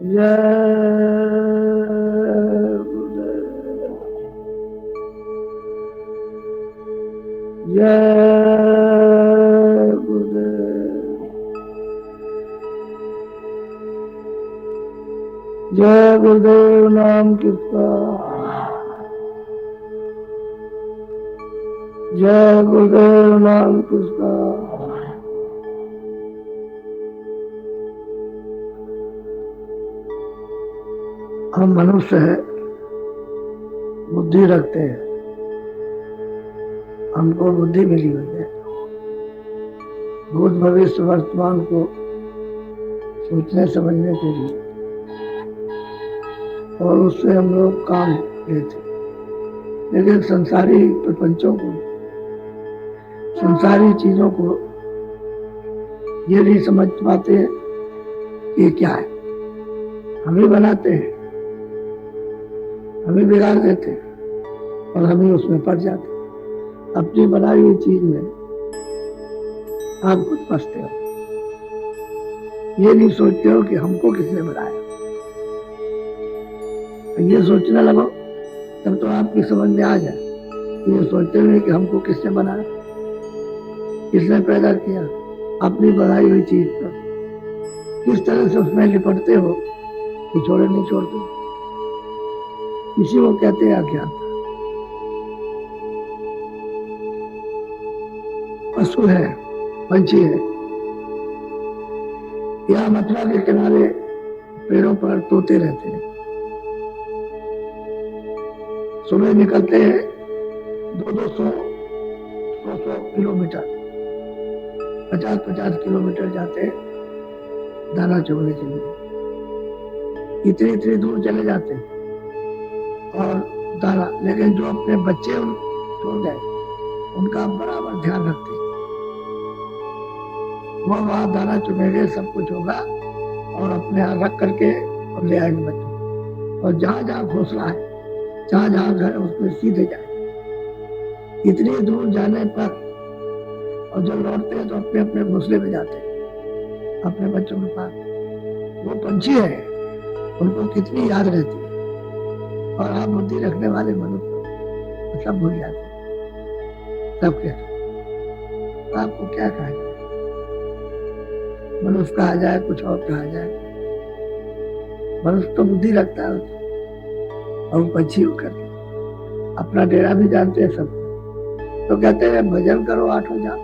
जय गुरुदेव, जय गुरुदेव नाम किसका, जय गुरुदेव नाम किसका। हम मनुष्य है, बुद्धि रखते हैं, हमको बुद्धि मिली हुई है भूत भविष्य वर्तमान को सोचने समझने के लिए, और उससे हम लोग काम लेते। लेकिन संसारी प्रपंचों को, संसारी चीजों को ये नहीं समझ पाते हैं कि क्या है। हम ही बनाते हैं, हम ही बिगाड़ देते हैं और हम ही उसमें पड़ जाते हैं। अपनी बनाई हुई चीज में आप खुद फंसते हो, ये नहीं सोचते हो कि हमको किसने बनाया। ये सोचने लगो तब तो आपकी समझ में आ जाए। ये सोचते हुए कि हमको किसने बनाया, किसने पैदा किया। अपनी बनाई हुई चीज पर किस तरह से उसमें लिपटते हो कि छोड़े नहीं छोड़ते। इसी को कहते हैं अज्ञानता। पशु है, पंछी है, या मथुरा के किनारे पेड़ों पर तोते रहते हैं। सुबह निकलते हैं 200-200 किलोमीटर, 50-50 किलोमीटर जाते हैं दाना चुगने के लिए। इतनी दूर चले जाते हैं और दाना, लेकिन जो अपने बच्चे छोड़ गए उनका बराबर ध्यान रखते हैं। वो वहां दाना चुगेंगे, सब कुछ होगा और अपने यहाँ रख करके और ले आएंगे बच्चों। और जहां जहां घोंसला है, जहां जहां घर है, उसमें सीधे जाए। इतनी दूर जाने पर और जब लौटते हैं तो अपने अपने घोंसले में जाते हैं, अपने बच्चों के पास। वो पंछी है, उनको कितनी याद रहती है। और आप बुद्धि रखने वाले मनुष्य सब भूल जाते हैं, सब कहते। आपको क्या कहा जाए, मनुष्य कहा जाए, कुछ और कहा जाए। मनुष्य तो बुद्धि रखता है और पंछी होकर अपना डेरा भी जानते हैं सब। तो कहते हैं भजन करो आठों जान।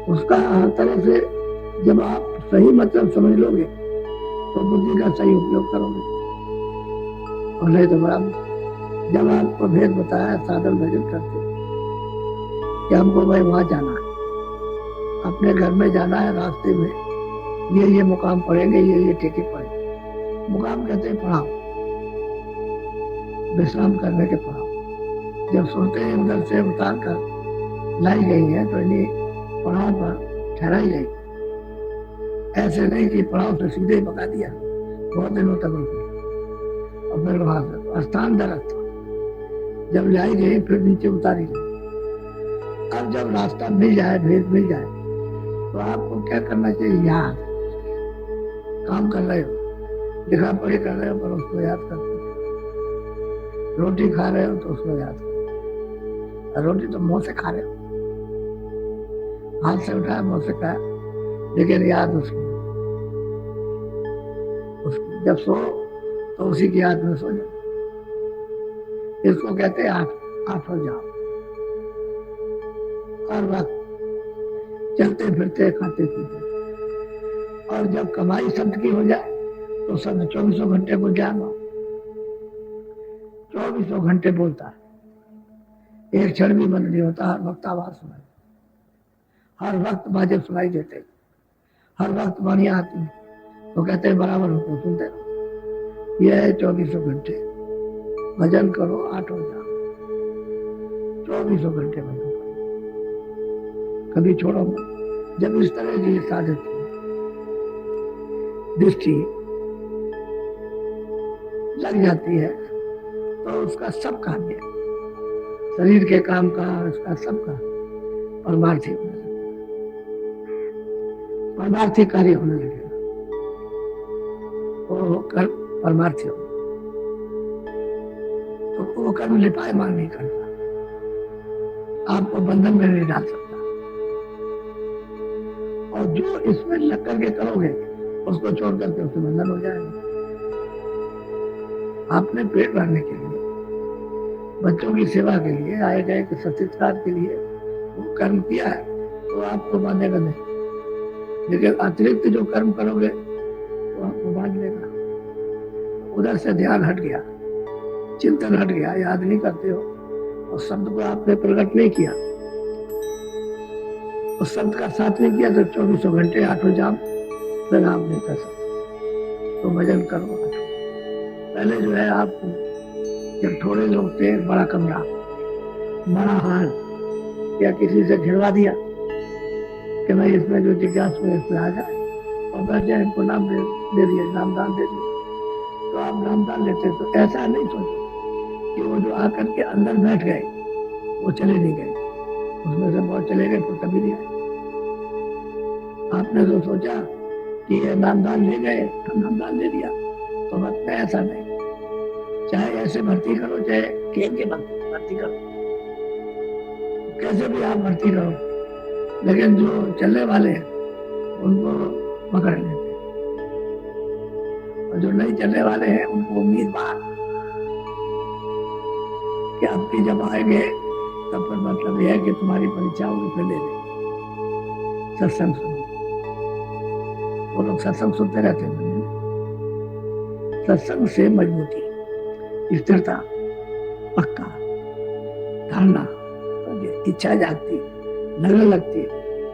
उसका हर तरह से जब आप सही मतलब समझ लोगे तो बुद्धि का सही उपयोग करोगे, और नहीं तो बराबर। जब आपको भेद बताया साधन भजन करते कि हमको भाई वहां जाना है, अपने घर में जाना है, रास्ते में ये मुकाम पड़ेंगे, ये ठेके पड़ेंगे। मुकाम कहते हैं पढ़ाओ, विश्राम करने के पढ़ाओ। जब सुनते हैं उधर से उतार कर लाई गई है तो इन्हीं पड़ाव पर ठहराई गई। ऐसे नहीं कि पड़ाव से सीधे ही पका दिया, बहुत दिनों तक रुके और फिर वहां से स्थान दर स्थान जब लाई गई फिर नीचे उतारी गई। अब जब रास्ता मिल जाए, भेद मिल जाए, तो आपको क्या करना चाहिए। यहाँ काम कर रहे हो, लिखा पढ़ी कर रहे हो, पर उसको याद करते हो। रोटी खा रहे हो तो उसको याद करो। रोटी तो मुंह से खा रहे हो, हाथ से उठाया, मुंह से खाया, लेकिन याद उसकी। जब सो तो उसी की याद में सो जाओ। इसको कहते हैं आठ हो जाओ। हर वक्त चलते फिरते, खाते पीते। और जब कमाई शब्द की हो जाए तो शब्द 24 घंटे को जानो, 24 घंटे बोलता है, एक क्षण भी बंद नहीं होता। हर वक्त आवाज सुनाई, हर वक्त बाजे सुनाई देते, हर वक्त वाणियां आती। तो कहते हैं बराबर उनको सुनते रहो। यह है 24 घंटे भजन करो, आठों जाओ। 24 घंटे भजन करो, कभी छोड़ो मत। जब इस तरह की साधक दृष्टि लग जाती है तो उसका सब काम है, शरीर के काम का, उसका सब का परमार्थी कार्य होने लगेगा। वो कर्म परमार्थी हो, तो वो कर्म लिपायमान नहीं करता, आपको बंधन में नहीं डाल सकता। और जो इसमें लग करके करोगे उसको छोड़ करके उससे बंधन हो जाएगा। आपने पेट भरने के लिए, बच्चों की सेवा के लिए, आए गए के सत्कार के लिए वो कर्म किया है, तो आपको बांधेगा नहीं। लेकिन अतिरिक्त जो कर्म करोगे तो आपको बांध लेगा। उधर से ध्यान हट गया, चिंतन हट गया, याद नहीं करते हो, और शब्द को आपने प्रकट नहीं किया, उस शब्द का साथ नहीं किया, तो 24 घंटे 8 जाम फिर आप नहीं कर सकते। तो भजन करो। पहले जो है, आप जब थोड़े लोग थे, बड़ा कमरा, बड़ा हाल, या किसी से घिरवा दिया कि मैं इसमें जो जिज्ञासु है इसमें आ जाए और बैठ जाए, इनको नाम दे दिए, नामदान दे दिए, तो आप नामदान लेते। तो ऐसा नहीं सोचो कि वो जो आकर के अंदर बैठ गए वो चले नहीं गए, उसमें से बहुत चले गए तो कभी नहीं आए। आपने तो सोचा कि ये नामदान ले गए, हम नामदान ले दिया, तो मत में ऐसा नहीं। चाहे ऐसे भर्ती करो, चाहे खेल के भर्ती करो, कैसे भी आप भर्ती करो, लेकिन जो चलने वाले हैं उनको पकड़ लेते हैं, और जो नहीं चलने वाले हैं उनको उम्मीदवार कि आपकी जब आएंगे तब पर मतलब यह है कि तुम्हारी परीक्षा होगी, फिर ले लेंगे। सत्संग सुनो, वो लोग सत्संग सुनते रहते हैं। सत्संग से मजबूती, स्थिरता, पक्का, धारणा, इच्छा जागती, लगने लगती,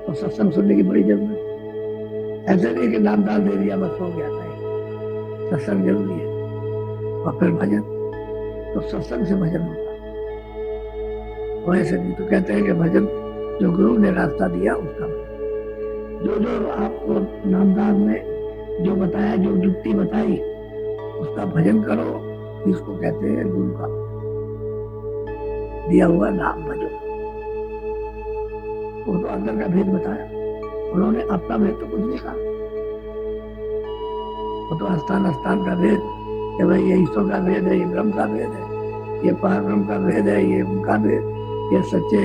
तो सत्संग सुनने की बड़ी जरूरत है। ऐसे नहीं कि नाम डाल दे दिया बस हो गया, नहीं, सत्संग जरूरी है। और फिर भजन, तो सत्संग से भजन होगा। वैसे नहीं तो कहते हैं कि भजन जो गुरु ने रास्ता दिया उसका, जो जो आपको नामदान में जो बताया, जो युक्ति बताई, उसका भजन करो। इसको कहते हैं गुरु का दिया हुआ नाम भजो। वो तो अंदर का भेद बताया, उन्होंने अपना भेद तो कुछ नहीं कहा। वो तो स्थान स्थान का भेद, कि भाई ये ईश्वर का भेद है, ये ब्रह्म का भेद है, ये पार ब्रह्म का भेद है, ये उनका भेद, ये सच्चे,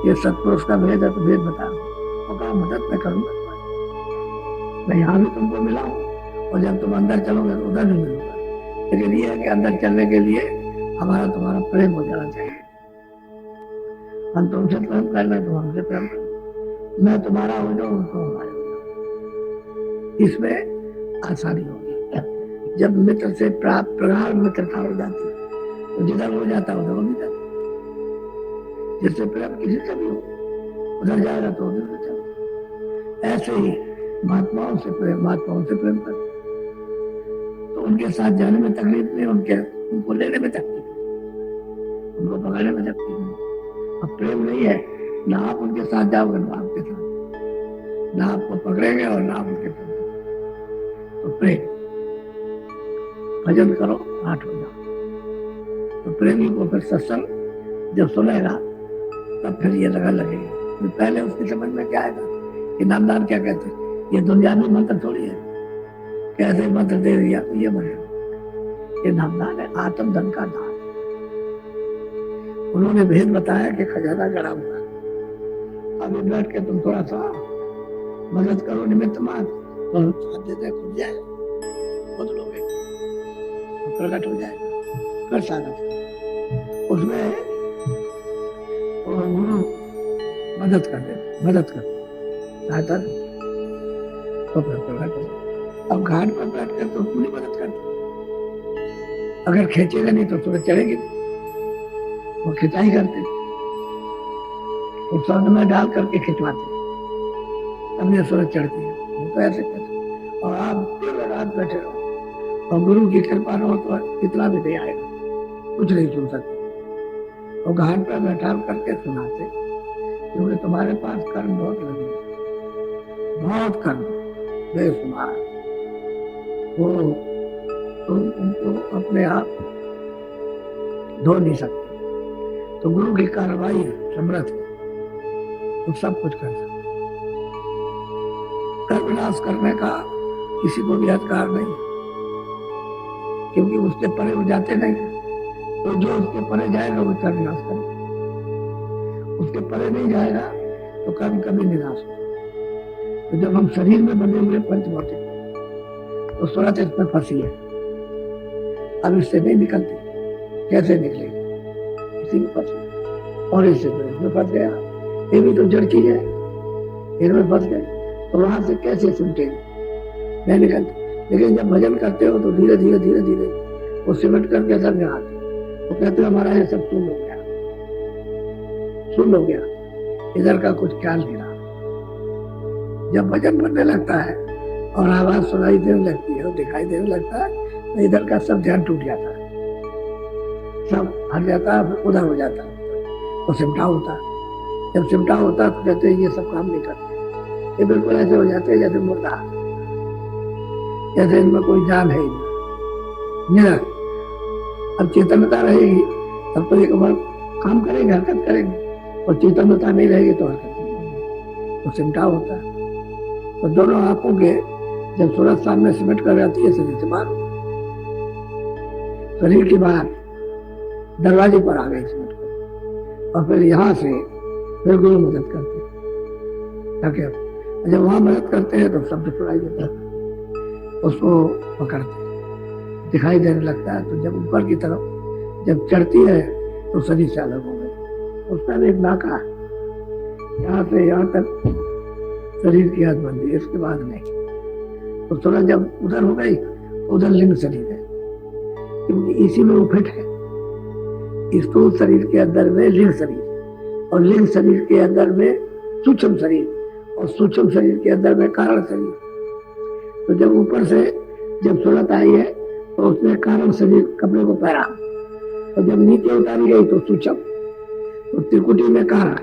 ये सत्पुरुष का भेद है, तो भेद बता। वो कहा मदद मैं करूंगा, मैं यहाँ भी तुमको मिला हूँ, और जब तुम अंदर चलोगे तो उधर भी मिलूंगा। लेकिन ये है कि अंदर चलने के लिए हमारा तुम्हारा प्रेम हो जाना चाहिए। हम तुमसे प्रेम कर रहे, तुम हमसे प्रेम कर, मैं तुम्हारा हो जाऊँ, तुम हमारे हो जाओ। इसमें आसानी होगी। जब मित्र से प्राप्त प्रगाढ़ मित्रता हो जाती है, तो जिधर हो जाता है उधर हो भी जाता। जिससे प्रेम किसी से भी हो, उधर जाएगा तो उधर हो जाएगा। ऐसे ही महात्माओं से प्रेम कर, तो उनके साथ जाने में तकलीफ नहीं, उनको लेने में तकलीफ नहीं, उनको पकड़ने में तकलीफ नहीं। अब प्रेम नहीं है, ना आप उनके साथ जाओगे ना आपके साथ, ना आपको पकड़ेंगे और ना आप उनके साथ। तो प्रेम, भजन करो, आठ हो जाओ। तो प्रेमी को फिर सत्संग जब सुनेगा तब फिर ये लगेगी। पहले उसकी समझ में क्या आएगा कि नामदान क्या कहते हैं, ये दुनियावी मंत्र थोड़ी है, कैसे मंत्र दे दिया तो ये मंत्र, ये नामदान है, आत्म धन का दान। उन्होंने भेद बताया कि खजाना गड़ा हुआ, अभी बैठ के तुम थोड़ा सा मदद करो, निमित्त मात्र, तो साथ देते खुद जाए, खुद लोगे, प्रकट हो जाएगा। कर सारा उसमें गुरु मदद कर देते, मदद कर सहायता, तो फिर प्रकट हो। अब घाट पर बैठ कर तो पूरी मदद करते, अगर खींचेगा नहीं तो सूरज चढ़ेगी, वो खिंचाई करते, तो स्वर्ण में डाल करके खिंचवाते, तब ये सूरज चढ़ती है। वो तो ऐसे करते, और आप दिन रात बैठे रहो, और गुरु की कृपा न हो तो कितना भी नहीं आएगा, कुछ नहीं सुन सकते। वो घाट पर बैठा करके सुनाते, क्योंकि तुम्हारे पास कर्म बहुत लगे, बहुत कर्म बेशुमार, वो तुम उनको अपने आप धो नहीं सकते। तो गुरु की कार्रवाई समर्थ है, वो सब कुछ कर सकते। कर्म विनाश करने का किसी को भी अधिकार नहीं, क्योंकि उसके परे वो जाते नहीं, तो जो उसके परे जाएगा वो कर्म निराश करेगा, उसके परे नहीं जाएगा तो कर्म कभी निराश होगा। तो जब हम शरीर में बने हुए पंच भौतिक तो सूरत इसमें फंसी है, अब इससे नहीं निकलती, कैसे निकलेगी, इसी में फंसी और इससे इसमें फंस गया, ये भी तो जड़ चीज है, इनमें फंस गए तो वहां से कैसे छूटेगी, नहीं निकलती। लेकिन जब भजन करते हो तो धीरे धीरे धीरे धीरे वो सिमट करके असर में आते, तो कहते हैं हमारा ये सब सुन हो गया, सुन हो गया, इधर का कुछ ख्याल नहीं रहा। जब भजन बनने लगता है और आवाज सुनाई देने लगती है और दिखाई देने लगता है तो इधर का सब ध्यान टूट जाता है, सब हट जाता है, उधर हो जाता है, तो सिमटा होता है। जब सिमटा होता है तो कहते हैं ये सब काम नहीं करते, ये बिल्कुल ऐसे हो जाते हैं जैसे मुर्दा, जैसे इनमें कोई जान है ही नहीं। अब चेतनता रहेगी तब तो एक बार काम करेंगे, हरकत करेंगे, और चेतनता नहीं रहेगी तो हरकत नहीं, तो सिमटा होता है। तो दोनों आंखों के जब सूरज सामने सिमट कर जाती है शरीर से बाहर, शरीर के बाहर दरवाजे पर आ गए सिमट कर, और फिर यहाँ से फिर गुरु मदद करते हैं, जब वहां मदद करते हैं तो शब्द सुनाई देता है, उसको पकड़ते दिखाई देने लगता है। तो जब ऊपर की तरफ जब चढ़ती है तो शरीर से अलग हो गई, उसका एक नाका है, यहाँ से यहाँ तक शरीर की हद बंदी, इसके बाद नहीं। तो सूरज जब उधर हो गई तो उधर लिंग शरीर है, क्योंकि इसी में वो फिट है। स्थूल शरीर के अंदर में लिंग शरीर, और लिंग शरीर के अंदर में सूक्ष्म शरीर, और सूक्ष्म शरीर के अंदर में कारण शरीर। तो जब ऊपर से जब सूरत आई है तो उसने कारण शरीर कपड़े को पहना, और जब नीचे उतारी गई तो सूक्ष्म, तो त्रिकुटी में कारण,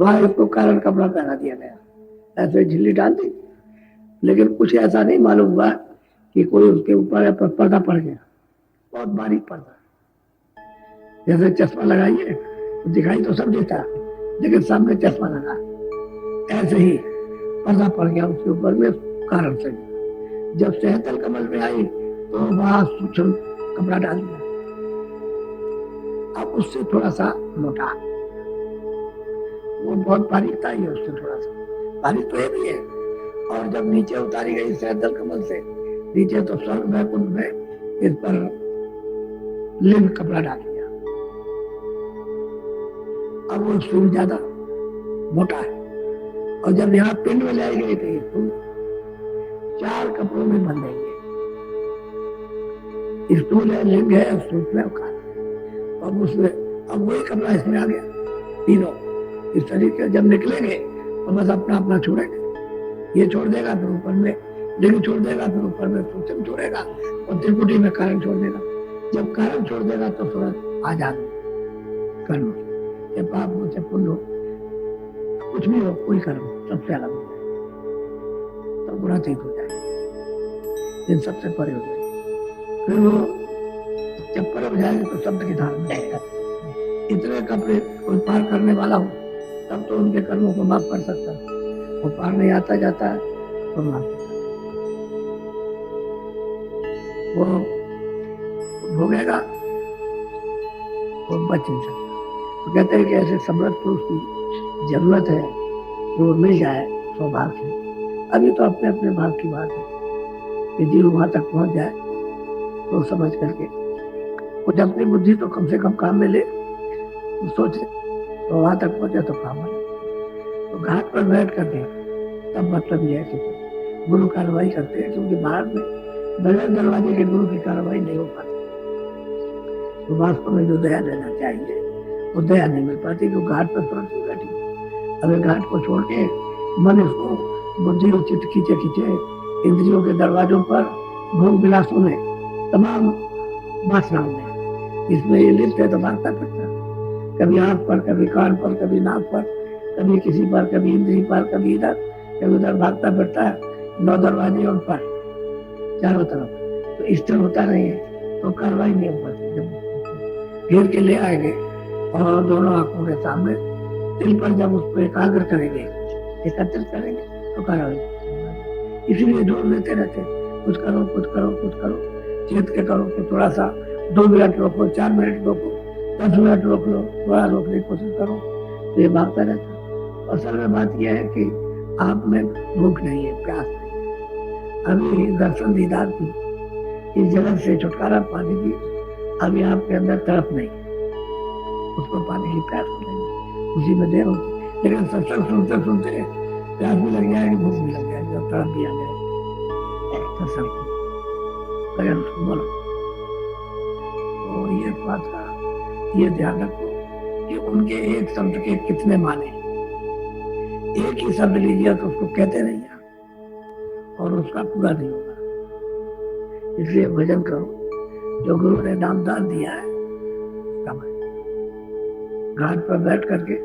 वहां इसको कारण कपड़ा पहना दिया गया, ऐसे झिल्ली डाल दी। लेकिन कुछ ऐसा नहीं मालूम हुआ कि कोई उसके ऊपर पर्दा पड़ गया, बहुत बारीक पर्दा, जैसे चश्मा लगाइए तो दिखाई तो सब देता, लेकिन सामने चश्मा लगा, ऐसे ही पर्दा पड़ गया उसके ऊपर में कारण से। जब सहतल कमल में आई तो वहां सूक्ष्म कपड़ा डाल दिया, अब उससे थोड़ा सा मोटा, वो बहुत बारीक था, ये उससे थोड़ा सा बारीक तो ये भी है। और जब नीचे उतारी गई सहतल कमल से नीचे, तो स्वर्ग वैकुंठ में इस पर लिंग कपड़ा डाल दिया, अब वो उससे ज्यादा मोटा है। और जब यहाँ पिंड में लाई गई थी तो 4 कपड़ों में बंध देंगे, स्थूल है, लिंग है, सूक्ष्म है, कारण। अब उसमें अब वही कपड़ा इसमें आ गया, तीनों इस शरीर के जब निकलेंगे तो बस अपना अपना छोड़ेंगे, ये छोड़ देगा फिर ऊपर में लिंग छोड़ देगा, फिर ऊपर में सूक्ष्म छोड़ेगा, और त्रिकुटी में कारण छोड़ देगा। जब कारण छोड़ देगा तो सूरज आजाद कर्म, चाहे पाप हो चाहे पुण्य हो, कुछ भी हो, कोई कर्म सबसे अलग हो जाए, तब गुणातीत हो जाए, इन सबसे परे हो जाए। फिर वो जब परे हो जाएगा तो शब्द की धारण में इतने कपड़े कोई पार करने वाला हो तब तो उनके कर्मों को माफ कर सकता है, वो पार नहीं आता जाता है तो माफ करता है, वो भोगेगा, वो बच नहीं सकता। तो कहते हैं कि ऐसे समर्थ पुरुष की जरूरत है कि वो मिल जाए सौभाग्य से। अभी तो अपने अपने भाग की बात है कि जीव वहां तक पहुंच जाए तो समझ करके कुछ अपनी बुद्धि तो कम से कम काम में ले, तो सोचे तो वहां तक पहुंचे तो काम में। तो घाट पर बैठ करके तब मतलब यह है कि गुरु कार्रवाई करते हैं, क्योंकि बाहर में बगैर दरवाजे के गुरु की कार्रवाई नहीं हो पाती। तो वास्तव में जो दया देना चाहिए वो दया नहीं मिल पाती, तो घाट पर तुरंत ही बैठी। अगर घाट को छोड़ के मन इसको बुद्धि उचित खींचे खींचे इंद्रियों के दरवाजों पर भोग विलासों में तमाम वासनाओं में, इसमें ये लिप्त है तो भागता फिरता, कभी आंख पर, कभी कान पर, कभी नाक पर, कभी किसी पर, कभी इंद्री पर, कभी इधर कभी उधर भागता फिरता है, 9 दरवाजे उन पर चारों तरफ, तो स्थिर होता नहीं है तो कार्रवाई नहीं हो पाती। जब घेर के ले आएंगे और दोनों आंखों के सामने दिल पर जब उसको एकाग्र करेंगे, एकत्रित करेंगे तो कार्रवाई। इसीलिए जोर देते रहते कुछ करो कुछ करो कुछ करो, चेत के करो तो थोड़ा सा 2 मिनट रोको, 4 मिनट रोको, 10 मिनट रोक लो, थोड़ा रोकने की कोशिश करो तो ये भागता रहता। असल में बात यह है कि आप में भूख नहीं है, प्यास नहीं है। अभी दर्शन दीदार की, इस जगत से छुटकारा पाने की अभी आपके अंदर तड़प नहीं है, उसको पाने की प्यास नहीं, उसी में देर होती। लेकिन सत्संग सुनते सुनते प्यास भी लग जाएगी, भूख भी लग जाएगी और तड़प भी आ जाएगी सत्संग बोलो। तो ये बात का ये ध्यान रखो कि उनके एक शब्द के कितने माने। एक ही शब्द लीजिए तो उसको कहते नहीं आप और उसका पूरा नहीं होगा। इसलिए भजन करो, जो गुरु ने नामदान दिया है घाट पर बैठ करके।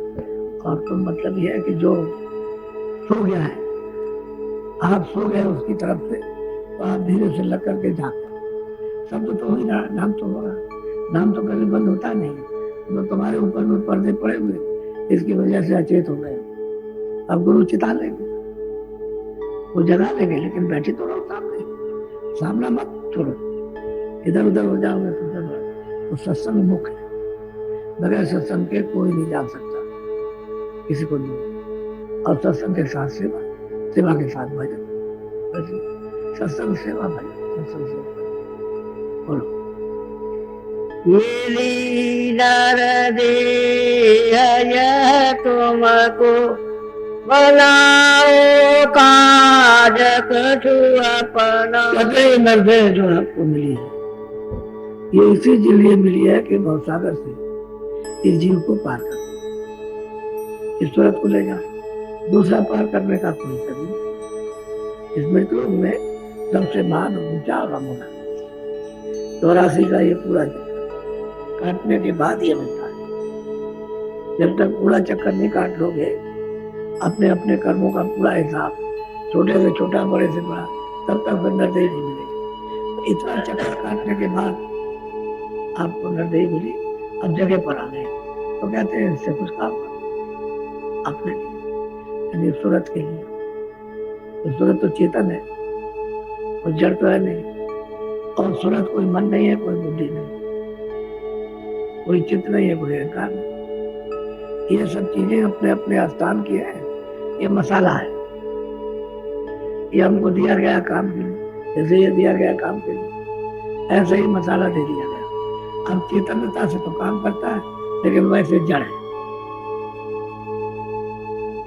और तो मतलब यह है कि जो सो गया है, आप सो गए उसकी तरफ से, तो आप धीरे से लग करके जाते शब्द तो हो ही रहा, नाम तो हो रहा, नाम तो कभी बंद होता नहीं। तो तुम्हारे ऊपर में पर्दे पड़े हुए, इसकी वजह से अचेत हो गए। अब गुरु चिता लेंगे, वो जगा लेंगे, लेकिन बैठे तो रहो सामने, सामना मत छोड़ो, इधर उधर हो जाओगे तो सत्संग मुख्य है। बगैर सत्संग के कोई नहीं जान सकता, किसी को नहीं। और सत्संग के साथ सेवा, सेवा के साथ भजन, सत्संग सेवा भजन, सत्संग सेवा बोलो। तुमको बनाओ काज कछु अपना। नरदेह जो आपको मिली है, ये इसी के लिए मिली है कि भवसागर से इस जीव को पार कर ईश्वरत को ले जाए। दूसरा पार करने का कोई तरीका इस मृत्यु में सबसे महान ऊंचा गम होना। 84 का ये पूरा चक्कर काटने के बाद ये मिलता है। जब तक पूरा चक्कर नहीं काट लोगे, अपने अपने कर्मों का पूरा हिसाब, छोटे से छोटा, बड़े से बड़ा, तब तक फिर निर्दयी नहीं मिलेगी। तो इतना चक्कर काटने के बाद आपको निर्दयी मिली, अब जगह पर आ गए तो कहते हैं इससे कुछ काम अपने लिए, सूरत के लिए। तो सूरत तो चेतन है, कोई जड़ तो है नहीं। और सूरत कोई मन नहीं है, कोई बुद्धि नहीं, कोई चित्त नहीं है, कोई अहंकार नहीं। ये सब चीजें अपने अपने स्थान की है। ये मसाला है, ये हमको दिया गया काम के लिए। जैसे ये दिया गया काम के लिए, ऐसे ही मसाला दे दिया गया। अब चेतनता से तो काम करता है, लेकिन वैसे जड़ है।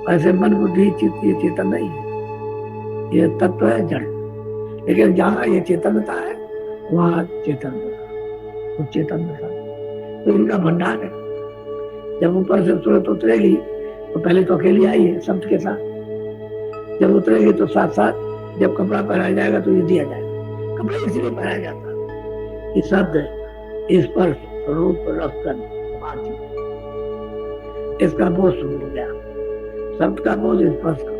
वैसे मन बुद्धि चित्त ये चेतन नहीं है, ये तत्व है जड़। लेकिन जहाँ ये चेतनता है वहाँ चेतन तो चेतन तो इनका भंडार है। जब ऊपर से सूरत उतरेगी तो पहले तो अकेली आई है शब्द के साथ, जब उतरेगी तो साथ साथ जब कपड़ा पहनाया जाएगा तो ये दिया जाएगा। कपड़ा इसलिए पहनाया जाता है कि शब्द स्पर्श रूप रसन इसका बोझ शुरू हो गया। शब्द का बोझ स्पर्श का,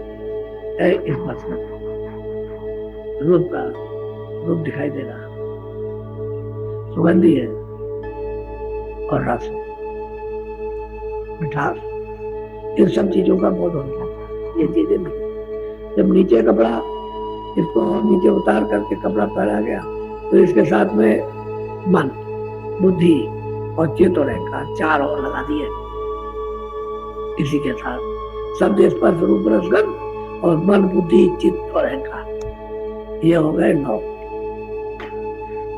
स्पर्श का रूप का, रूप दिखाई दे रहा, सुगंधी है और रस है, मिठास, इन सब चीजों का बोध हो गया। ये चीजें मिली। जब नीचे कपड़ा, इसको नीचे उतार करके कपड़ा पहना गया तो इसके साथ में मन बुद्धि और चित्त और अहंकार 4 और लगा दिए। इसी के साथ शब्द स्पर्श रूप रस गंध और मन बुद्धि चित्त और अहंकार, ये हो गए 9।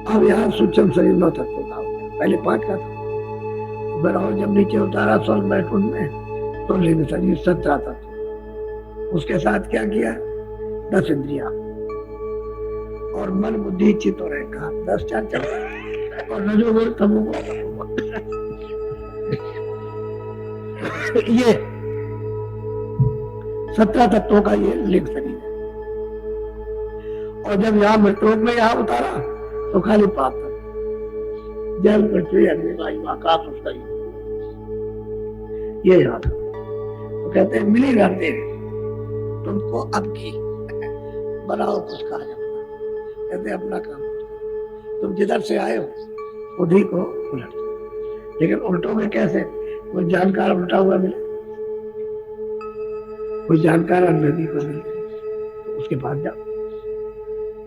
अब यहाँ सूक्ष्म शरीर 9 तत्वों का हो गया, पहले 5 का था। फिर और जब नीचे उतारा स्वर्ग बैकुंठ में तो लिंग शरीर 17 तत्व। उसके साथ क्या किया? 10 इंद्रिया और मन बुद्धि चित्त और अहंकार 10 4 4 और रजोगुण तमोगुण। ये 17 तत्वों का ये लिंग शरीर है। और जब यहाँ मृत्यु में यहाँ उतारा तो खाली पाप है। जल पृथ्वी अग्नि वायु आकाश उसका ये याद। तो कहते हैं मिली रहते तुमको अब की बनाओ कुछ कार्य अपना। कहते हैं अपना काम तुम जिधर से आए हो उन्हीं को उलट। लेकिन उल्टोगे कैसे? कोई जानकार उल्टा हुआ मिले, कोई जानकार अंग्रेजी को मिले तो उसके पास जाओ।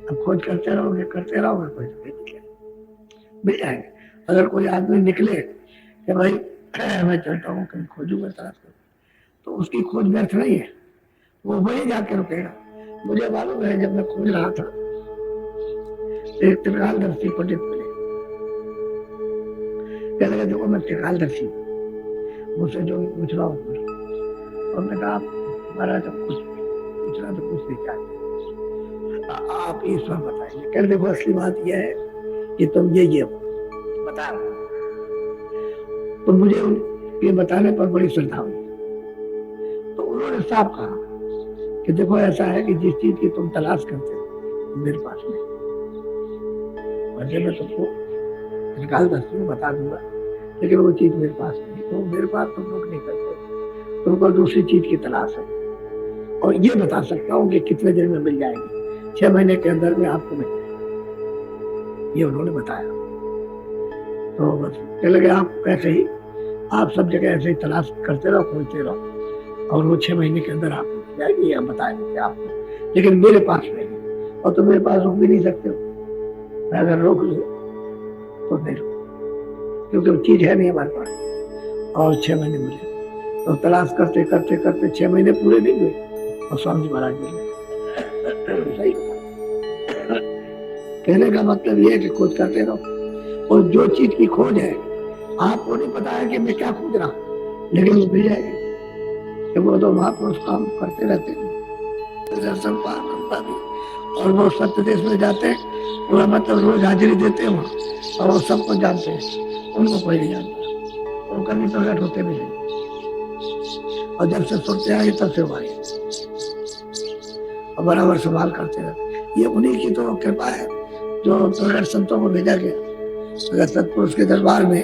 अब खोज करते रहोगे कोई तो मिल जाएंगे। अगर कोई आदमी निकले कि भाई मैं चलता हूँ कहीं खोजूंगा तलाश करूँ, तो उसकी खोज व्यर्थ नहीं है, वो वहीं जाके रुकेगा। मुझे मालूम है जब मैं खोज रहा था एक त्रिकालदर्शी पंडित मिले, कहने लगे देखो मैं त्रिकालदर्शी मुझसे जो पूछ रहा हूँ, और मैंने कहा महाराज जब कुछ पूछना तो कुछ नहीं चाहते, आप ईश्वर बताइए। कहने देखो असली बात यह है कि तुम ये बता रहे हो। तो मुझे ये बताने पर बड़ी श्रद्धा हुई, तो उन्होंने साफ कहा कि देखो ऐसा है कि जिस चीज की तुम तलाश करते हो मेरे पास नहीं, और जब मैं तुमको निकाल दस्ती हूँ बता दूंगा, लेकिन वो चीज मेरे पास नहीं। तो मेरे पास तुम लोग नहीं करते, तुमको दूसरी चीज की तलाश है, और ये बता सकता हूँ कि कितने दिन में मिल जाएगी, 6 महीने के अंदर में आपको मिल जाएगी, ये उन्होंने बताया। तो बस कहने लगे आप ऐसे ही, आप सब जगह ऐसे ही तलाश करते रहो, खोजते रहो, और वो 6 महीने के अंदर आपको मिल जाएगी, या बता देंगे आपको, लेकिन मेरे पास नहीं। और तुम मेरे पास रुक भी नहीं सकते हो, मैं अगर रोक लूँ तो नहीं रुक, क्योंकि वो चीज है नहीं हमारे पास। और 6 महीने मिले, तो तलाश करते करते करते 6 महीने पूरे नहीं हुए और स्वामी जी महाराज मिले। सही कहने का मतलब ये है कि खोज करते रहो, और जो चीज की खोज है आपको नहीं पता है कि मैं क्या खोज रहा हूँ, लेकिन वो मिल जाएगी, क्योंकि वो तो महापुरुष काम करते रहते हैं। दर्शन पार करता भी, और वो सत्य देश में जाते हैं, पूरा मतलब रोज हाजिरी देते हैं वहाँ, और वो सबको जानते हैं, उनको कोई नहीं जानता, वो कभी प्रकट होते भी नहीं, और जब से सुनते आए तब से वो आए, और बराबर संभाल करते रहते। ये उन्हीं की तो कृपा है जो प्रकट संतों को भेजा गया। अगर सतपुरुष के दरबार में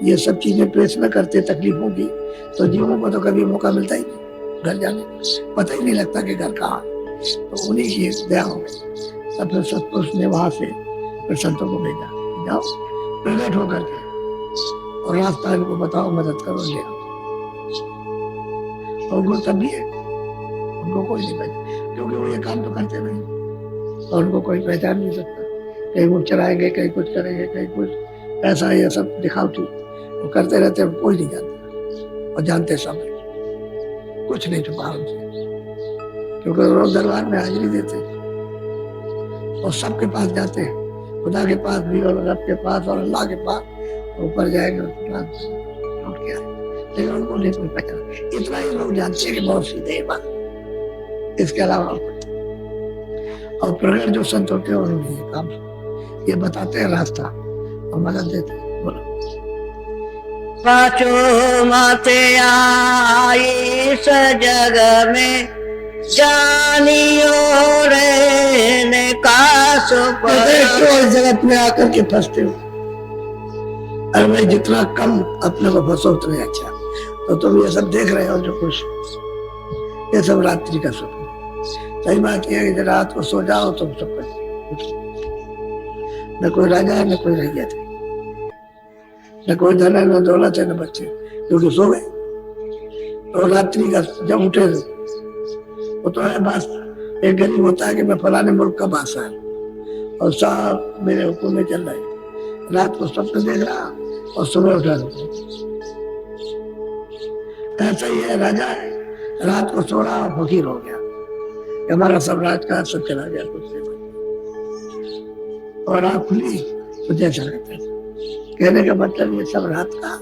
ये सब चीजें पेश न करते तकलीफों की, तो जीवों को तो कभी मौका मिलता ही नहीं घर जाने, पता ही नहीं लगता कि घर कहाँ। तो उन्हीं की दया हो गई, तब फिर सतपुरुष ने वहां से फिर संतों को भेजा, जाओ प्रकट होकर के और रास्ता इनको बताओ, मदद करो, ले आओ। और उनको तब भी है, उनको कोई नहीं पहचान, क्योंकि वो ये काम तो करते नहीं, और उनको कोई पहचान नहीं सकता। कहीं वो चलाएंगे, कहीं कुछ करेंगे, कहीं कुछ ऐसा ये सब दिखावटी वो करते रहते, कोई नहीं जानता, और जानते सब कुछ नहीं छुपा उनसे, क्योंकि रोज दरबार में हाजिरी देते और सबके पास जाते हैं, खुदा के पास भी और रब के पास और अल्लाह के पास, ऊपर जाएंगे लौट के आए, लेकिन उनको नहीं कोई पहचान। इतना ही लोग जानते हैं कि बहुत सीधे बात, इसके अलावा और प्रकट जो संत होते हैं उन्होंने ये काम, ये बताते हैं रास्ता और मदद देते हैं। बोलो पाछो माते आई सजग में जानियो रे का जगत में आकर के फंसते हो, अरे मैं जितना कम अपने को फंसो उतने अच्छा। तो तुम ये सब देख रहे हो जो कुछ, ये सब रात्रि का स्वप्न। सही बात यह है कि रात को सो जाओ तुम सब कुछ, न कोई राजा है न कोई रैयत है, न कोई धन है न दौलत है न बच्चे, क्योंकि सो गए। तो रात्रि का जब उठे वो तो है बस, एक गरीब होता है कि मैं फलाने मुल्क का बादशाह हूँ और सब मेरे हुक्म में चल रहे, रात को स्वप्न देख रहा और सुबह उठा रहा। ऐसा ही है, राजा है, रात को सो रहा और फकीर हो गया, हमारा सब राजकाज सब चला गया कुछ से, और आँख खुली तो जैसा रहता है। कहने का मतलब ये सब रात का,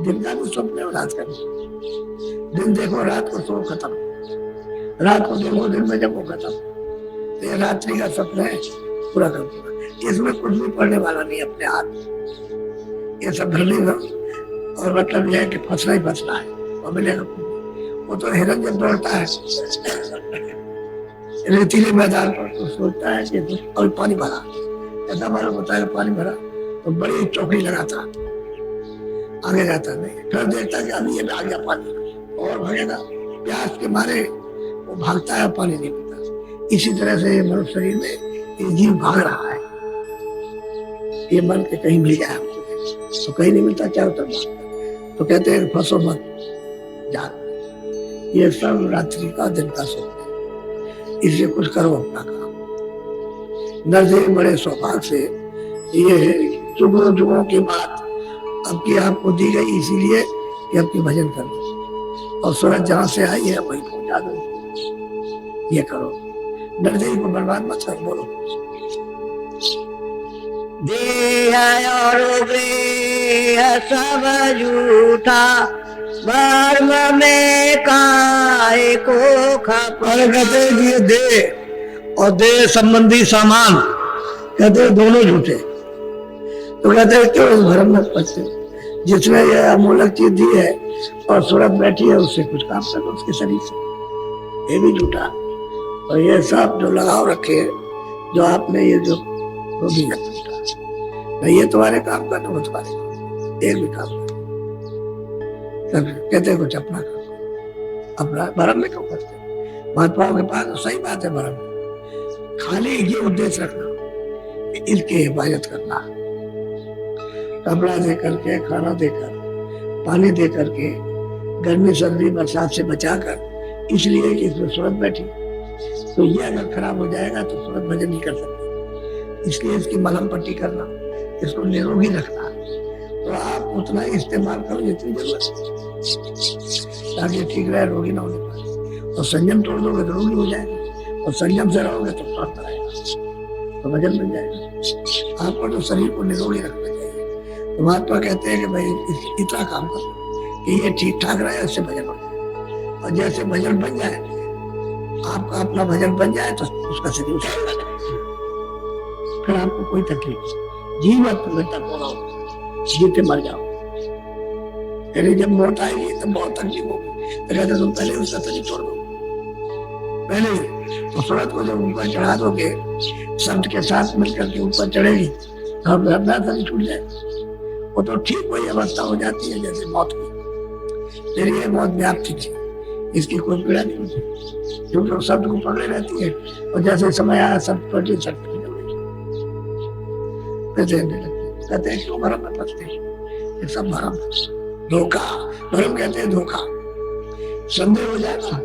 दिन का भी स्वप्न और रात का भी। दिन देखो रात को सो खत्म, रात को देखो दिन में जब वो खत्म, तो ये रात्रि का स्वप्न है पूरा कर पूरा। इसमें कुछ भी पढ़ने वाला नहीं अपने हाथ, ये सब भर लेगा, और मतलब यह है कि फंसना ही फंसना है और मिलेगा। वो तो हिरन जब दौड़ता है रेतीले मैदान पर तो सोचता है कि और पानी भरा, ऐसा मालूम होता है पानी भरा तो बड़ी चौकड़ी लगाता, आगे जाता नहीं, फिर देखता कि अभी ये आ गया पानी और भगेगा, प्यास के मारे वो भागता है, पानी नहीं पीता। इसी तरह से मनुष्य शरीर में ये जीव भाग रहा है, ये मन के कहीं मिल जाए हमको, तो कहीं नहीं मिलता, चारों तरफ भागता। तो कहते हैं फंसो मत जाग, ये सब रात्रि का दिन का स्वप्न है, इससे कुछ करो अपना काम। नर से बड़े सौभाग्य से ये है जुगों की बात अब की आपको दी गई इसीलिए कि आपकी भजन करो और सूरज जहां से आई है वही पहुंचा दो। ये करो, नरदेवी को बर्बाद मत कर। बोलो देह और देह सब झूठा, वर्म में काय को और कहते हैं कि ये देह और देह संबंधी सामान कहते हैं दोनों झूठे। तो कहते हैं क्यों इस भ्रम में पड़ते, जिसने ये अमूलक चीज दी है और सूरत बैठी है उससे कुछ काम करो उसके शरीर से, ये भी झूठा। और ये सब जो लगाव रखे जो आपने ये जो वो भी है झूठा। नहीं ये तुम्हारे काम का तो तुम्हारे काम, एक भी काम करो। सब कहते हैं कुछ अपना काम, अपना भ्रम में क्यों करते। महात्माओं के पास तो सही बात है, भ्रम खाली ये उद्देश्य रखना कि इसकी हिफाजत करना, कपड़ा दे करके, खाना देकर, पानी दे करके, गर्मी सर्दी बरसात से बचाकर, इसलिए कि इसमें सूरत बैठी। तो ये अगर खराब हो जाएगा तो सूरत भजन नहीं कर सकते, इसलिए इसकी मलहम पट्टी करना, इसको निरोगी रखना। तो आप उतना ही इस्तेमाल करो जितनी जरूरत है ताकि ठीक रहे, रोगी ना होने पाए। और संयम तोड़ दोगे तो रोगी हो जाएगा, और संयम से रहोगे तो स्वस्थ रहेगा, तो भजन बन जाएगा। आपको तो शरीर को निरोगी रखना चाहिए। तो महात्मा कहते हैं कि भाई इतना काम करो कि ये ठीक ठाक रहे, उससे भजन हो जाए। और जैसे भजन बन जाए, आपका अपना भजन बन जाए तो उसका शरीर फिर आपको कोई तकलीफ नहीं। जीवत मृत्यु बोलो, जीते मर जाओ। यानी जब मौत आएगी तब बहुत तकलीफ होगी, तो कहते तुम पहले उसका शरीर छोड़ दो पहले। तो सूरत को जब ऊपर चढ़ा दोगे, शब्द के साथ मिलकर के ऊपर चढ़ेगी, तो अपना शरीर छूट जाएगा। वो तो ठीक वही अवस्था हो जाती है जैसे मौत की। फिर ये मौत व्याप्ति थी, इसकी कोई पीड़ा नहीं होती, क्योंकि वो शब्द को पकड़े रहती है। और जैसे समय आया सब छोटी शक्ति कहते हैं क्यों भरम में फंसते हैं, ये सब भरम, धोखा। भरम कहते हैं धोखा। संदेह हो जाएगा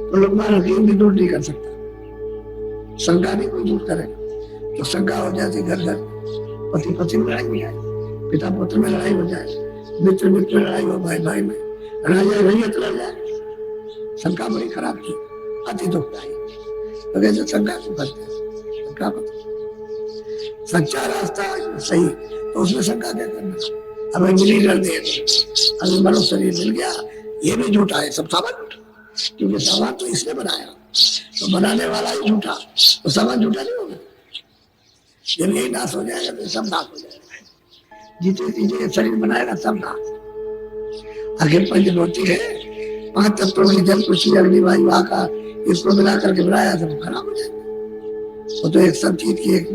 तो लुकमान हकीम भी दूर नहीं कर सकता, शंका नहीं कोई दूर करेगा। तो शंका हो जाती घर घर, पति पति में लड़ाई हो जाए, पिता पुत्र में लड़ाई हो जाए, मित्र मित्र में लड़ाई हो, भाई भाई में लड़ा जाए, रैयत लड़ जाए। शंका बड़ी खराब की, अति दुखदायी। तो कैसे शंका क्यों करते हैं, शंका मत। सच्चा रास्ता सही तो उसमें शंका क्या करना। हमें मिली कर दे, अगर मनुष्य शरीर मिल गया, ये भी झूठा है, सब सामान झूठा, क्योंकि सामान तो इसने बनाया, तो बनाने वाला ही झूठा, तो सामान झूठा नहीं होगा। जब यही नाश हो जाएगा तो सब नाश हो जाएगा। जितनी चीजें शरीर बनाएगा सब नाश। आखिर पंच भौतिक है, 5 तत्वों की जल पृथ्वी अग्नि वायु आकाश, इसको मिला करके बनाया सब खराब हो जाएगा। वो तो एक सब चीज की एक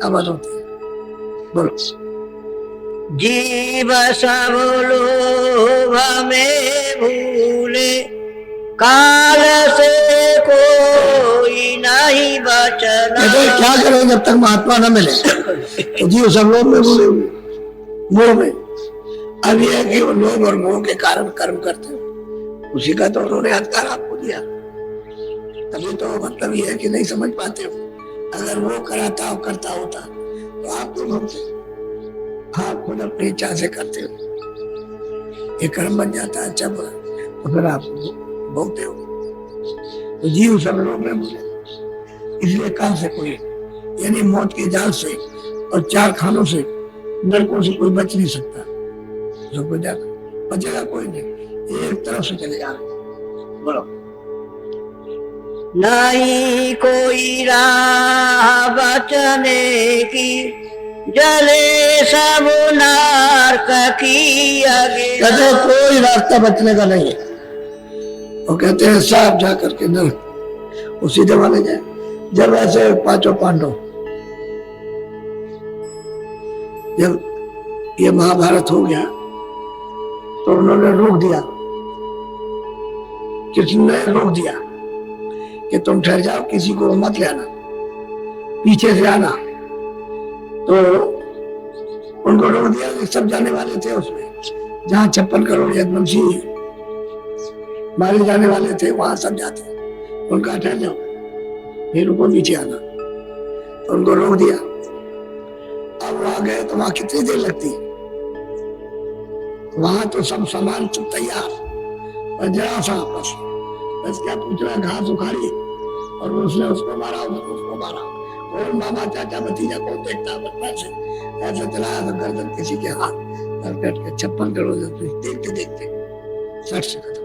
आवाज होती है। बोलो जीव सब लोभ में भूले, काल से कोई नहीं बचना। क्या करें जब तक महात्मा न मिले, तो जीव सब लोभ में भूले हुए, मोह में। अब यह है कि वो लोभ और मोह के कारण कर्म करते हो, उसी का तो उन्होंने अधिकार आपको दिया। तभी तो मतलब ये है कि नहीं समझ पाते हो। अगर वो कराता हो करता होता तो आप तो भोगते, आप खुद अपनी इच्छा से करते हो, ये कर्म बन जाता है अच्छा बुरा, तो फिर आप भोगते हो। तो जीव सब लोग में भूले, इसलिए काल से कोई, यानी मौत के जाल से और 4 खानों से, नरकों से कोई बच नहीं सकता। जो कोई जाता बचेगा कोई नहीं, ये एक तरफ से चले जा रहे। बोलो नहीं कोई राह बचने की, जले सब नरक की आगे। कहते कोई रास्ता बचने का नहीं है। वो कहते हैं साफ जा करके नरक, वो सीधे माने जाए। जब ऐसे 5 पांडव, जब ये महाभारत हो गया तो उन्होंने रोक दिया, कृष्ण ने रोक दिया कि तुम ठहर जाओ, किसी को मत लेना, पीछे से आना। तो उनको रोक दिया कि सब जाने वाले थे उसमें, जहां 56 करोड़ यदुवंशी मारे जाने वाले थे वहां सब जाते। उनका ठहर जाओ, फिर उनको पीछे आना, तो उनको रोक दिया। अब अब वहां गए तो वहां कितनी देर लगती, वहां तो सब सामान सब तैयार, और जरा सा बस क्या पूछ रहा, घास उखाड़ी और उसने उसको मारा, उसको मारा, कौन मामा चाचा भतीजा कौन देखता, बचपन से ऐसा चलाया तो गर्दन किसी के हाथ पर कट के 56 करोड़ देखते देखते 60 से खत्म।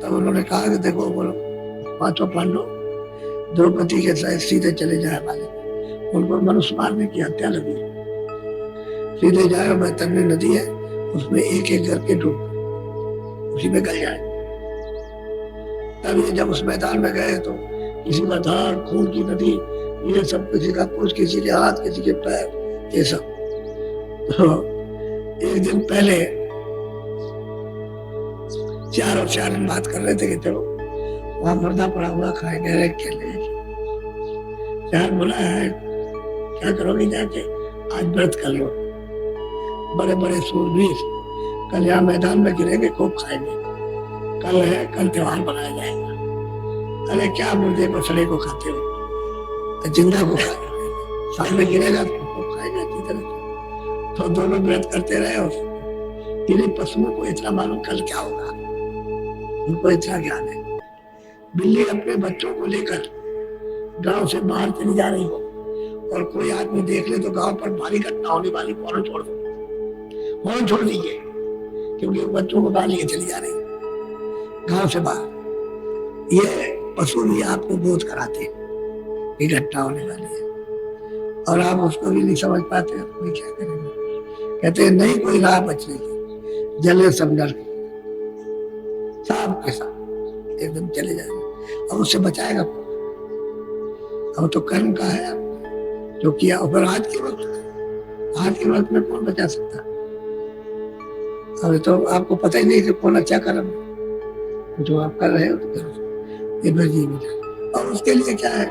तब उन्होंने कहा कि देखो बोलो पांचों पांडव द्रौपदी के साथ सीधे चले जाए वाले, उनको मनुष्य मारने की हत्या लगी, सीधे जाए, बैतरणी नदी है उसमें एक एक करके डूब उसी में गल जाए। तब ये जब उस मैदान में गए तो किसी का धार खून की नदी, ये सब किसी का कुछ, किसी के हाथ किसी के पैर, ये सब। तो एक दिन पहले चार और चार बात कर रहे थे कि चलो वहां मुर्दा पड़ा हुआ खाएंगे खेले। चार बोला है क्या करोगे जाके, आज व्रत कर लो, बड़े बड़े सूरवीर कल यहाँ मैदान में गिरेंगे, खूब खाएंगे, कल है कल त्योहार बनाया जाएगा। अरे क्या मुर्दे को सड़े को खाते हो, जिंदा को खाएंगे, सामने गिरेगा तो खूब खाएगा अच्छी तरह से। तो दोनों व्रत करते रहे और किन्हीं पशुओं को इतना मालूम कल क्या होगा, उनको इतना ज्ञान है। बिल्ली अपने बच्चों को लेकर गांव से बाहर चली जा रही हो और कोई आदमी देख ले तो गांव पर भारी घटना होने वाली, फौरन छोड़ दो, फौरन छोड़ दीजिए, क्योंकि बच्चों को बाहर लेके चली जा रही गांव से बाहर। ये पशु भी आपको बोध कराते हैं कि घटना होने वाली है और आप उसको भी नहीं समझ पाते, कोई क्या करेंगे। कहते हैं नहीं कोई राह बचने की, जले सब डर साफ के साथ एकदम चले जाएंगे और उससे बचाएगा कौन? अब तो कर्म का है जो किया। और आज के वक्त में कौन बचा सकता? अब तो आपको पता ही नहीं कि कौन अच्छा कर्म है, जो आप कर रहे हो तो करो, ये बजी बचा। और उसके लिए क्या है,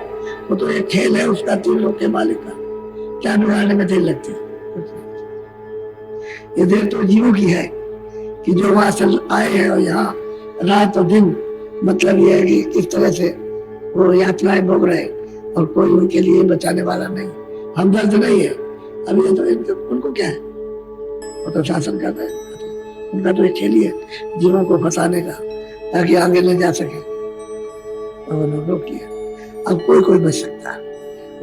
वो तो एक खेल है उसका, 3 लोग के मालिक का, क्या बिगाड़ने में देर लगती है? ये देर तो जीवों की है कि जो वहां से आए हैं और यहाँ रात और दिन, मतलब ये है कि किस तरह से वो यातनाएं भोग रहे और कोई उनके लिए बचाने वाला नहीं, हमदर्द नहीं है। अब ये तो उनको क्या है, वो तो शासन कर रहे हैं, उनका तो एक खेल ही है जीवों को फंसाने का ताकि आगे ले जा सके, और उन्होंने रोक किया। अब कोई बच सकता है,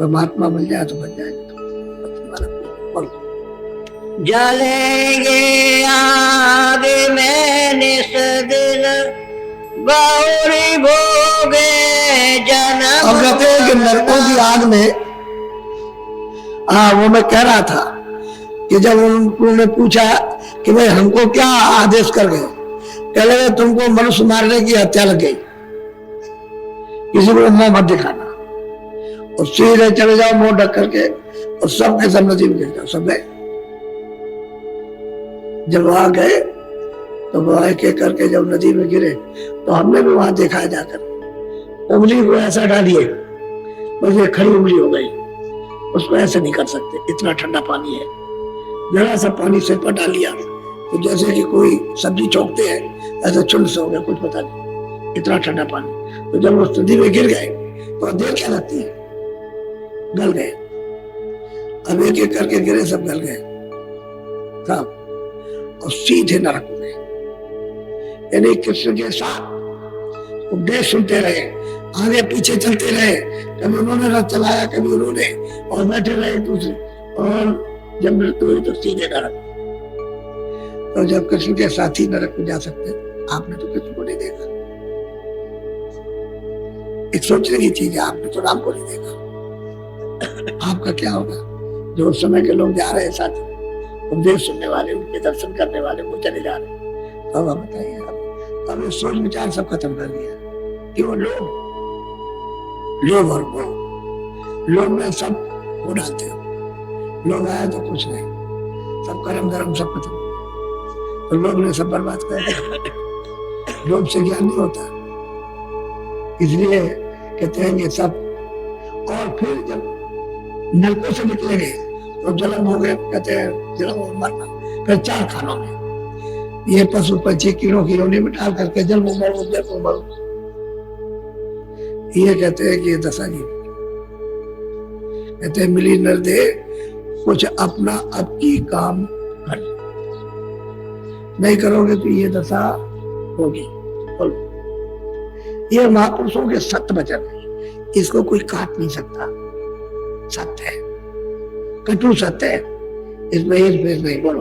वह महात्मा बन जाए तो बच जाएगा। जलेंगे आगे मैंने सदिन गौरी भोगे जन्म। अब कहते हैं कि नरकों की आग में, हाँ वो मैं कह रहा था कि जब उन्होंने पूछा कि भाई हमको क्या आदेश कर गए, कह लगे तुमको मनुष्य मारने की हत्या लग गई, किसी को मुंह मत दिखाना और सीधे चले जाओ मुंह ढक करके और सबके सब नदी में गिर जाओ। सब गए। जब वहां गए तो वहां एक एक करके जब नदी में गिरे तो हमने भी वहां देखा है जाकर, उंगली को ऐसा डालिए बस ये खड़ी उंगली हो गई, उसको ऐसे नहीं कर सकते, इतना ठंडा पानी है। जरा सा पानी सिर पर डाल लिया तो जैसे कि कोई सब्जी चौंकते हैं ऐसे चुन से हो गया, कुछ पता नहीं, इतना ठंडा पानी। तो जब उस नदी में गिर गए तो देर क्या लगती है, गल गए। अब एक एक करके गिरे, सब गल गए सब और सीधे नरक में। यानी कृष्ण के साथ उपदेश सुनते रहे, आगे पीछे चलते रहे, कभी उन्होंने रथ चलाया कभी उन्होंने, और बैठे रहे दूसरे, और जब मृत्यु हुई तो सीधे नरक। तो जब कृष्ण के साथी नरक में जा सकते, आपने तो कृष्ण को नहीं देखा। एक सोचने की चीज है, आपने तो राम को नहीं देखा। आपका क्या होगा? जो उस समय के लोग जा रहे हैं साथी, उपदेश सुनने वाले, उनके दर्शन करने वाले, वो चले जा रहे हैं। तो अब बताइए, अब ये सोच विचार सब खत्म कर दिया कि वो लोग और वो लोग में सब वो डालते हो, लोग आए तो कुछ नहीं, सब कर्म धर्म सब खत्म, तो लोग ने सब बर्बाद कर दिया। लोग से ज्ञान नहीं होता, इसलिए कहते हैं ये सब। और फिर जब नरकों से निकलेंगे तो जन्म हो गए, कहते हैं जन्म और मरना, फिर 4 खानों में ये पशु पक्षी कीड़ों की योनि में डाल करके जन्म मरो। ये कहते हैं कि ये दशा जी, कहते हैं मिली नर दे कुछ अपना आपकी काम कर लो, नहीं करोगे तो ये दशा होगी। बोलो, ये महापुरुषों के सत्य वचन है, इसको कोई काट नहीं सकता। सत्य है, कटु सत्य है, इसमें एक भेद नहीं। बोलो,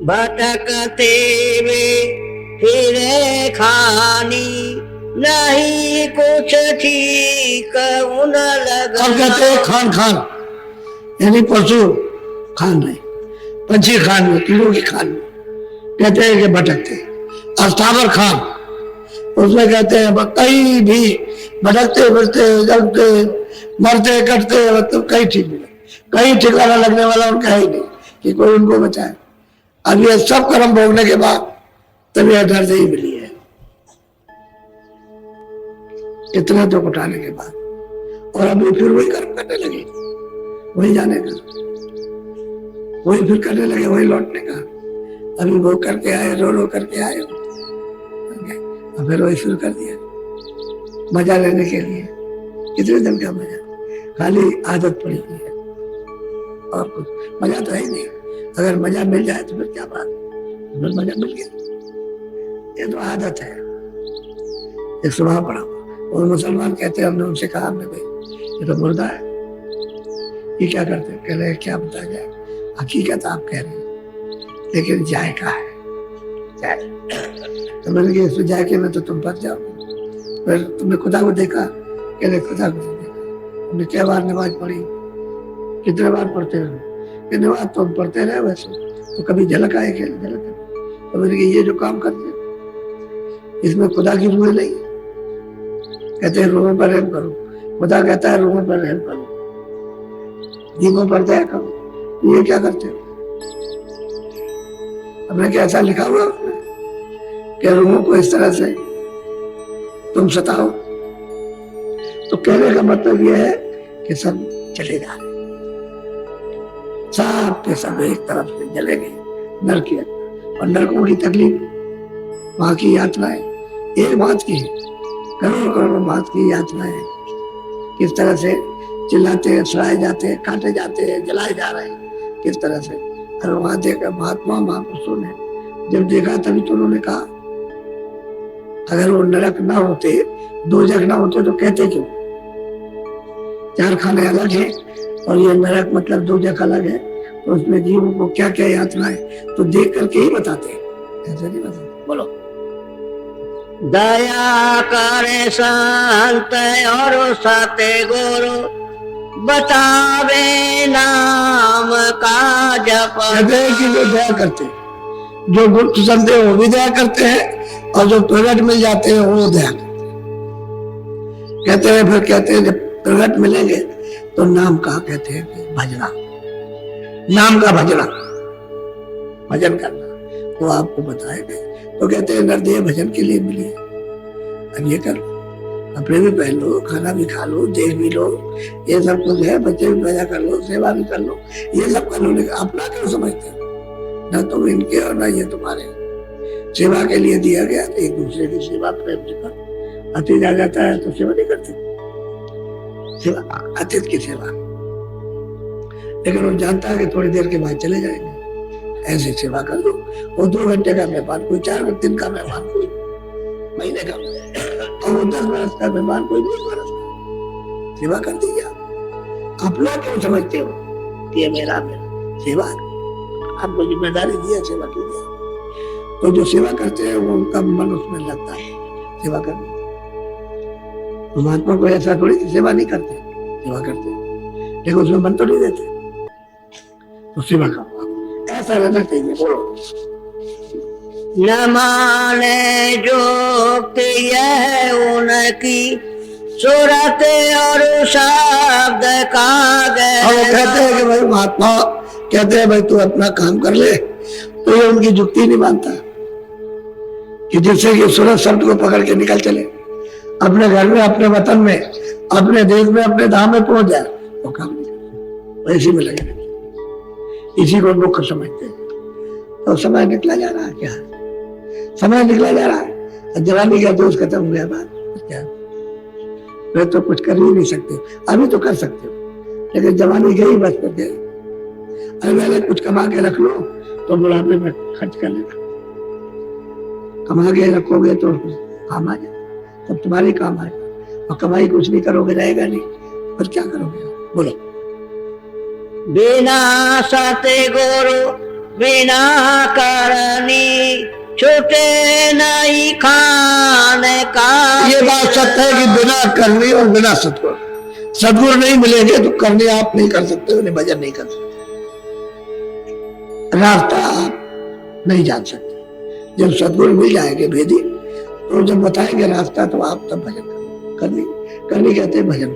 भटकते वे फिरे खानी, नहीं कुछ ठीक उन लगा। अब कहते हैं खान खान, यानी पशु खान नहीं, पंछी खान में, कीड़ों की खान में कहते हैं कि भटकते। अस्थावर खान, उसमें कहते हैं कहीं भी भटकते फिरते, जलते, मरते, कटते, मतलब कहीं ठीक मिले, कहीं ठिकाना लगने वाला उनका है ही नहीं कि कोई उनको बचाए। अब ये सब कर्म भोगने के बाद तब यह दर्द ही मिली है, इतना दुख उठाने के बाद। और अभी फिर वही कर्म करने लगे, वही जाने का, वही फिर करने लगे, वही लौटने का। अभी वो करके आए, रो करके आए, और फिर वही शुरू कर दिया मजा लेने के लिए। कितने दिन का मजा, खाली आदत पड़ी हुई है, और कुछ मजा तो है ही नहीं। अगर मजा मिल जाए तो फिर क्या बात, फिर मजा मिल गया। ये तो आदत है, एक स्वभाव पड़ा। और मुसलमान कहते हैं, हमने उनसे कहा, हमने भाई ये तो मुर्दा है, ये क्या करते, कह रहे क्या पता जाए, हकीकत आप कह रहे हैं, लेकिन जायका है, जायका। तो मैंने कहा इसमें जायके में तो तुम फंस जाओगे। फिर तुमने खुदा को देखा, कह रहे खुदा को देखा। तुमने क्या बार नमाज पढ़ी, कितने बार पढ़ते हो, कि नमाज तो हम पढ़ते रहे, वैसे तो कभी झलक आए, क्या झलक। तो मैंने कहा ये जो काम करते इसमें खुदा की रूह नहीं। कहते हैं रूहों पर रहम करो, खुदा कहता है रूहों पर रहम करो, दीपों पर दया करो। ये क्या करते हो, हमने क्या ऐसा लिखा हुआ उसमें कि रूहों को इस तरह से तुम सताओ। तो कहने का मतलब यह है कि सब चले जा रहे, सब के सब एक तरफ से जले गए नरक की। और नरकों की तकलीफ, वहां की यातनाएं एक बात की है, करोड़ों करोड़ों बात की यातनाएं, किस तरह से चिल्लाते हैं, सड़ाए जाते हैं, काटे जाते हैं, जलाए जा रहे हैं, किस तरह से। और वहां देखा महात्मा महापुरुषों ने जब देखा, तभी तो उन्होंने कहा अगर वो नरक ना होते, दोजख ना होते, तो कहते क्यों। चार खाने अलग है और ये नरक मतलब दोजख अलग है, तो उसमें जीवों को क्या क्या यातना है तो देख करके ही बताते हैं, ऐसे नहीं बताते। बोलो, दया करे संत और सत्य गुरु, बतावे नाम का जप। कहते हैं कि जो दया करते हैं, जो गुप्त संत है वो भी दया करते हैं, और जो प्रगट मिल जाते हैं वो दया करते हैं। कहते हैं, फिर कहते हैं जब प्रगट मिलेंगे तो नाम का, कहते हैं कि भजना, नाम का भजना, भजन करना, वो आपको बताएंगे। तो कहते हैं नरदेह भजन के लिए मिली है, अब ये कर लो, कपड़े भी पहन लो, खाना भी खा लो, देख भी लो, ये सब कुछ है, बच्चे भी पैदा कर लो, सेवा भी कर लो, ये सब कर लो। लेकिन अपना क्यों समझते हो, ना तुम इनके और ना ये तुम्हारे। सेवा के लिए दिया गया, तो एक दूसरे की सेवा प्रेम से करो। अतिथि आ जाता है तो सेवा नहीं करते, सेवा अतिथि की सेवा, लेकिन वो जानता है कि थोड़ी देर के बाद चले जाएंगे, ऐसे सेवा कर दो। वो 2 घंटे का मेहमान, कोई 4 दिन का मेहमान, कोई महीने का, और वो 10 बरस का मेहमान, कोई 20 बरस का, सेवा कर दीजिए। अपना क्यों समझते हो कि ये मेरा सेवा, आपको जिम्मेदारी दी है, सेवा कीजिए। तो जो सेवा करते हैं वो उनका मन उसमें लगता है सेवा करने। महात्मा को ऐसा थोड़ी सेवा नहीं करते, सेवा करते, लेकिन उसमें मन तो नहीं देते, तो सेवा का ऐसा रहना चाहिए। बोलो, न माने जो यह उनकी सूरत और शब्द का और वो कहते हैं कि भाई महात्मा कहते हैं भाई तू अपना काम कर ले, तो ये उनकी जुक्ति नहीं मानता कि जिससे कि सूरत शब्द को पकड़ के निकल चले, अपने घर में, अपने वतन में, अपने देश में, अपने धाम में पहुंच जाए, वो काम नहीं करते, इसी में लगे, इसी को मुख्य समझते हैं। तो समय निकला जा रहा है, क्या समय निकला जा रहा है, जवानी का दोष खत्म हो गया, बात क्या, फिर तो कुछ कर ही नहीं सकते। अभी तो कर सकते हो, लेकिन जवानी गई, बस कर गई, अरे मैंने कुछ कमा के रख लो तो बुढ़ापे में खर्च कर लेना, कमा के रखोगे तो काम आ जाए, तब तुम्हारे काम आएगा। और कमाई कुछ नहीं करोगे रहेगा नहीं, पर क्या करोगे? बोलो। बिना सते गुरु बिना करनी छूटे नहीं खाने का। ये बात सत्य है कि बिना करनी और बिना सतगुरु, सदगुरु नहीं मिलेंगे तो करनी आप नहीं कर सकते, उन्हें भजन नहीं कर सकते, रास्ता आप नहीं जान सकते। जब सदगुरु मिल जाएंगे भेदी, तो जब बताएंगे रास्ता तो आप तब भजन करो। करनी कहते हैं भजन।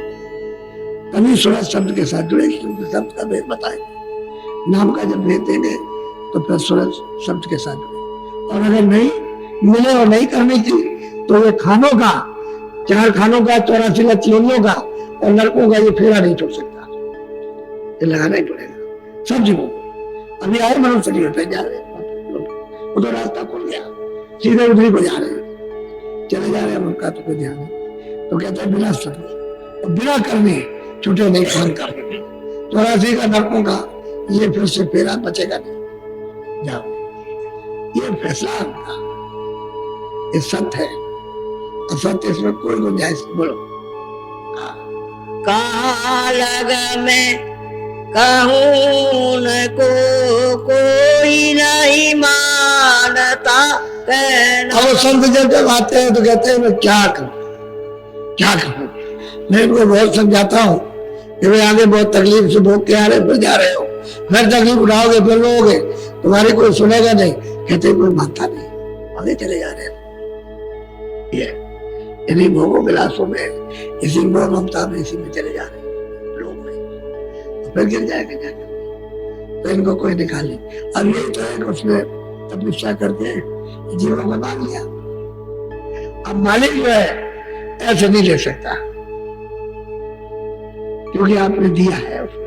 कभी सूरज शब्द के साथ जुड़े, शब्द का भेद बताएंगे। नाम का जब भेद देंगे तो फिर सूरज शब्द के साथ जुड़े। और अगर नहीं मिले और नहीं करने की तो ये खानों का, 4 खानों का, 84 लाख योनियों का और नरकों का ये फेरा नहीं छोड़ सकता, ये लगाना ही पड़ेगा सब जीवों को। अभी आए मनुष्य शरीर पे जा रहे हैं, उधर रास्ता खुल गया, सीधे उधरी को जा रहे हैं, चले जा रहे हैं, उनका तो कोई ध्यान नहीं। तो कहते हैं बिना सत्य और बिना करने छूटे नहीं खान का। 84 का नरकों का ये फिर से फेरा बचेगा नहीं, जाओ। ये फैसला उनका, ये सत्य है, असत्य इसमें कोई गुंजाइश। बोलो। कालग में कहूँ न को कोई नहीं मानता कहना। अब संत जब आते हैं तो कहते हैं मैं क्या करूं, क्या करूं। मैं इनको बहुत समझाता हूँ कि भाई आगे बहुत तकलीफ से भोग के आ रहे, फिर जा रहे हो, फिर तकलीफ उठाओगे, फिर लोगे, तुम्हारी कोई सुनेगा नहीं। कहते कोई मानता नहीं, आगे चले जा रहे हैं। ये इन्हीं भोगों विलासों में, इसी मोह ममता में, इसी में चले जा रहे हैं लोग में, तो फिर गिर जाएगा जाकर, तो इनको कोई निकाले। अब यही तो है कि उसने तपस्या करके जीवन में मान लिया। अब मालिक जो है ऐसे नहीं ले सकता, क्योंकि आपने दिया है उसको।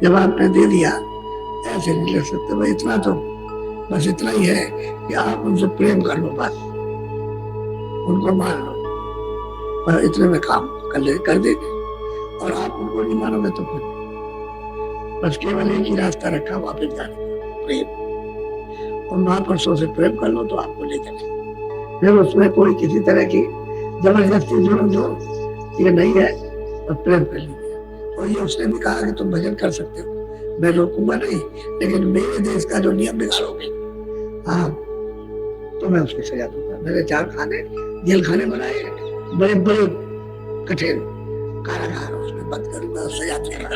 जब आपने दे दिया ऐसे नहीं ले सकते। भाई इतना तो बस इतना ही है कि आप उनसे प्रेम कर लो, बस उनको मान लो, और इतने में काम कर देंगे। और आप उनको नहीं मानोगे तो फिर बस केवल एक ही रास्ता रखा वापस जाने का, प्रेम। और महापुरुषों से प्रेम कर लो तो आपको ले चले। फिर उसमें कोई किसी तरह की जबरदस्ती जुर्म जो ये नहीं है, और प्रेम कर लीजिए। और ये उसने भी कहा कि तुम भजन कर सकते हो, मैं रोकूंगा नहीं, लेकिन मेरे देश का जो नियम बिगाड़ोगे, हाँ, तो मैं उसकी सजा दूंगा। मैंने 4 खाने, जेल खाने बनाए, बड़े बड़े कठिन कारागार, उसमें बंद करूंगा, सजा दूंगा।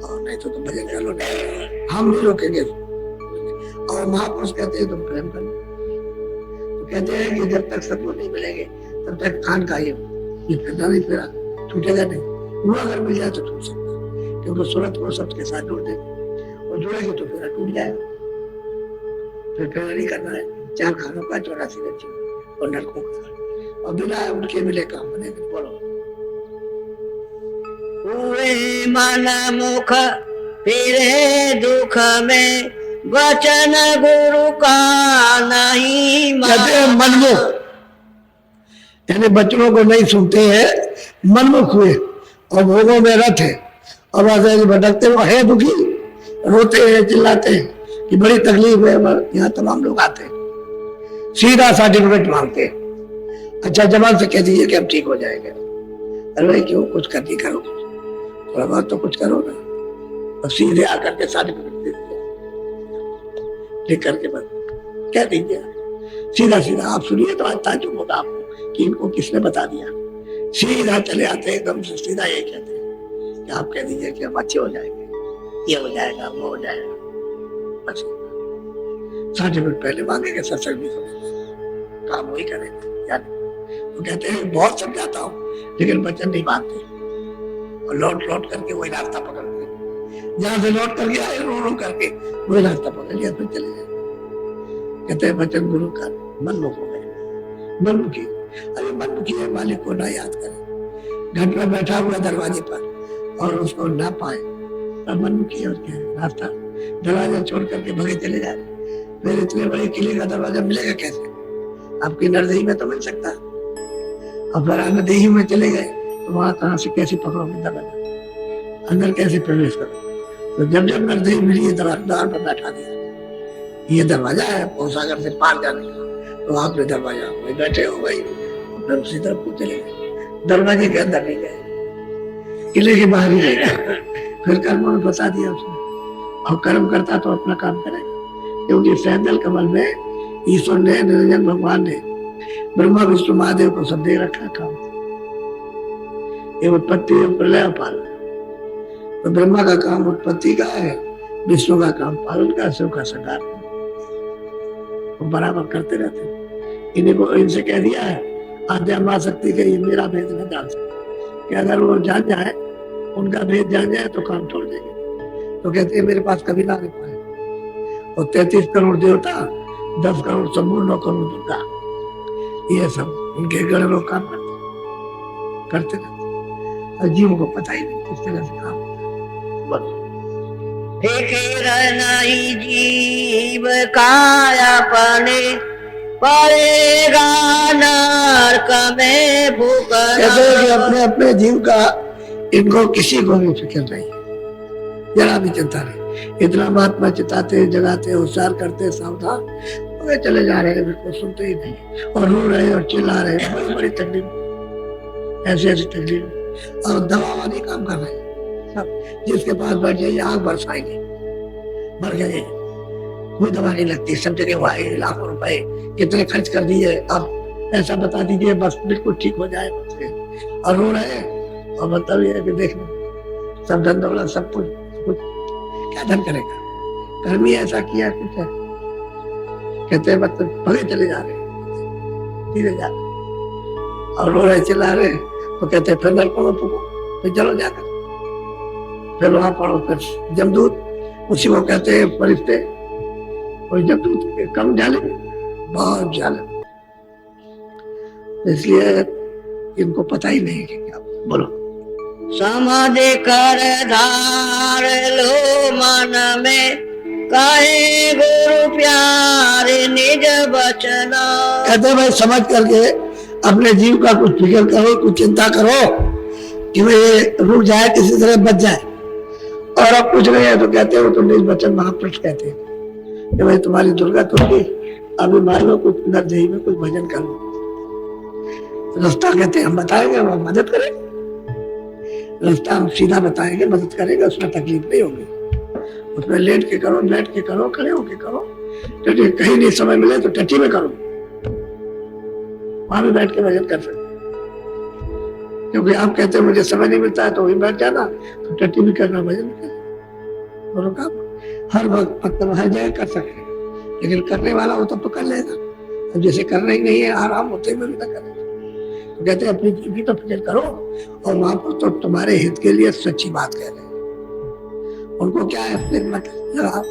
और नहीं तो तुम भजन कर लो, नहीं, हम नहीं रोकेंगे। और महापुरुष कहते हैं तुम प्रेम कर लो। तो कहते हैं कि जब तक सतगुरु नहीं मिलेंगे तब तक खान का ये फिरना नहीं, फिरा छूटेगा नहीं। वो अगर मिल जाए तो छूट सकता, क्योंकि सूरत को सबके साथ जोड़ देंगे, और जोड़ेंगे तो फिर टूट जाएगा। फिर फेरा नहीं करना है, 4 खानों का, 84 लक्ष्मी और नरकों का, और बिना उनके मिले काम बनेगा। बोलो। हुए मन मुख फिरे दुख में, वचन गुरु का नहीं कहते मनमुख, यानी बच्चों को नहीं सुनते हैं, मनमुख हुए और भोगों में रथ है, और ऐसे भटकते वो है दुखी, रोते हैं, चिल्लाते हैं कि बड़ी तकलीफ है। यहाँ तमाम लोग आते हैं, सीधा सर्टिफिकेट मांगते हैं। अच्छा जवान से कह दीजिए कि हम ठीक हो जाएंगे। अरे क्यों, कुछ करनी करो, थोड़ा बहुत तो कुछ करो ना। और सीधे आकर के सर्टिफिकेट दे दीजिए, लिख करके बस कह दीजिए, सीधा सीधा। आप सुनिए तो आज ताज्जुब होगा आपको कि इनको किसने बता दिया। सीधा चले आते हैं, एकदम से सीधा ये कहते हैं कि आप कह दीजिए कि हम अच्छे हो जाएंगे, ये हो जाएगा, वो हो जाएगा, बस सर्टिफिकेट पहले मांगेंगे, सत्संग भी करेंगे, काम वही करेंगे। तो कहते हैं बहुत समझाता हूँ लेकिन बच्चन नहीं मानते, और लौट लौट करके वही रास्ता पकड़ते, जहां से लौट करके आए रो रो करके वही रास्ता पकड़ लिया, फिर चले जाए। कहते हैं बच्चन गुरु का मनमुख हो गए। मनमुखी, अरे मनमुखी है, मालिक को ना याद करे, घर में बैठा हुआ दरवाजे पर और उसको ना पाए, तब मनमुखी है। और क्या है, रास्ता दरवाजा छोड़ करके भगे चले जाए। फिर इतने बड़े किले का दरवाजा मिलेगा कैसे? आपकी नरदेही में तो मिल सकता, अब अगर नरदेही में चले गए तो वहां कहां से कैसे पकड़ोगे दरवाजा, अंदर कैसे प्रवेश करोगे? तो जब जब नरदेव मिली द्वार पर बैठा दिया, ये दरवाजा है भवसागर से पार जाने का, तो आपने दरवाजा वही बैठे हो भाई, फिर उसी तरफ को चले गए, दरवाजे के अंदर नहीं गए, किले के बाहर ही रह गए। फिर कर्मों में बता दिया उसने, और कर्म करता तो अपना काम करेगा, क्योंकि सैंदल कमल में ईश्वर ने, निरंजन भगवान ने ब्रह्मा विष्णु महादेव को सब दे रखा काम, ये उत्पत्ति प्रलय पालन। तो ब्रह्मा का काम उत्पत्ति का है, विष्णु का काम पालन का, शिव का संहार का, वो बराबर करते रहते। इन्हीं को इनसे कह दिया है आद्या मां शक्ति के, ये मेरा भेद नहीं जान सकते, कि अगर वो जान जाए, उनका भेद जान जाए तो काम छोड़ देंगे। तो कहते हैं मेरे पास कभी ना आ पाए। और 33 करोड़ देवता, 10 करोड़ संपूर्ण, 9 करोड़ दुर्गा, ये सब उनके गण लोग काम करते रहते, और जीव को पता ही नहीं किस तरह से काम होता है। फिकिर नहीं जीव का अपने, पड़ेगा नरक में भूखना। कहते हैं कि अपने अपने जीव का इनको किसी को भी फिक्र नहीं, जरा भी चिंता नहीं। इतना महात्मा चिताते, जगाते, होशियार करते, सावधान वे चले जा रहे हैं, बिल्कुल सुनते ही नहीं, और रो रहे और चिल्ला रहे, बड़ी बड़ी तकलीफ, ऐसी ऐसी तकलीफ, और दवा वाली काम कर रहे हैं सब। जिसके पास बैठ जाइए आग बरसाएंगे, मर गए, कोई दवा नहीं लगती, सब जगह वही लाखों रुपए कितने खर्च कर दिए, अब ऐसा बता दीजिए बस बिल्कुल ठीक हो जाए, और रो रहे हैं। और मतलब ये है कि देखना सब धन दौलत सब कुछ क्या धन करेगा, कर्म ही ऐसा किया कुछ है। कहते हैं मतलब भले चले जा रहे, धीरे जा रहे, और रो रहे चिल्ला रहे, तो कहते हैं फिर नर पढ़ो तुमको, फिर चलो जाकर फिर वहां पढ़ो, फिर जमदूत, उसी को कहते हैं फरिश्ते, और जमदूत कम जाले, बहुत जाले, इसलिए इनको पता ही नहीं कि क्या। बोलो समाधि कर धार लो मन में, कहे गुरु प्यारे निज बचना। कहते भाई समझ करके अपने जीव का कुछ फिक्र करो, कुछ चिंता करो कि वे रुक जाए, किसी तरह बच जाए। और अब कुछ नहीं है तो कहते हो तो निज बचन महापुरुष कहते हैं कि भाई तुम्हारी दुर्गा तुम गई, अभी मान लो कुछ नरदेही में कुछ भजन कर लो। रास्ता कहते हैं हम बताएंगे, हम मदद करेंगे, रास्ता हम सीधा बताएंगे, मदद करेंगे, उसमें तकलीफ नहीं होगी। उसमें लेट के करो, बैठ के करो, खड़े होके करो, कहीं नहीं समय मिले तो टट्टी में करो, वहां भी बैठ के भजन कर सकते। क्योंकि आप कहते हैं मुझे समय नहीं मिलता है तो वहीं बैठ जाना, तो टट्टी भी करना, भजन भी करना, दोनों काम हर वक्त मतलब हर जगह कर सकते हैं। लेकिन करने वाला हो तब तो कर लेगा, अब जैसे करना ही नहीं है, आराम होते हुए भी ना करें। तो कहते हैं अपनी जीवी तो फिक्र करो, और वहां पर तो तुम्हारे हित के लिए सच्ची बात कह रहे हैं। उनको क्या है अपने मतलब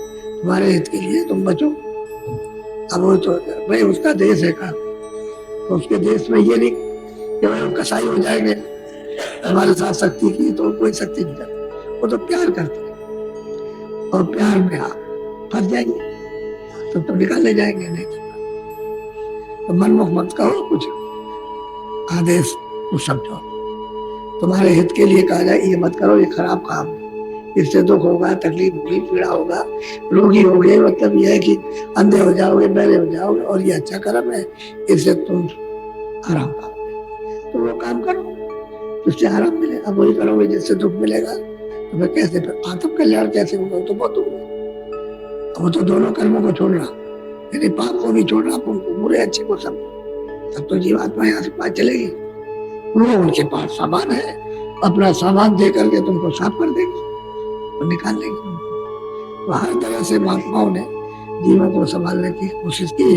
तुम्हारे हित के लिए तुम बचो। अब वो तो भाई उसका देश है का, तो उसके देश में ये नहीं कि भाई कसाई हो जाएंगे हमारे साथ शक्ति की, तो कोई शक्ति नहीं करती, वो तो प्यार करते हैं, और प्यार में आप फंस जाएंगे तो निकाले जाएंगे, नहीं तो मनमुख मत करो, कुछ आदेश को समझो। तुम्हारे हित के लिए कहा जाए ये मत करो, ये खराब काम है, इससे दुख होगा, तकलीफ होगी, पीड़ा होगा, रोगी हो गए, मतलब यह है कि अंधे हो जाओगे, बहरे हो जाओगे, और ये अच्छा कर्म है, इससे तुम आराम पाओगे, तो वो काम करो जिससे आराम मिलेगा, वही करोगे जिससे दुख मिलेगा। तो फिर कैसे, फिर आत्म कल्याण कैसे होगा, तो बहुत होगा। वो तो दोनों कर्मों को छोड़ना, यानी पाप को भी छोड़ना, उनको बुरे अच्छे को समझो, तब तो जीवात्मा यहाँ से पास चलेगी। वो उनके पास सामान है, अपना सामान दे करके तुमको साफ कर देगी और निकाल लेगी तुमको। तो हर तरह से महात्माओं ने जीवन को संभालने की कोशिश की,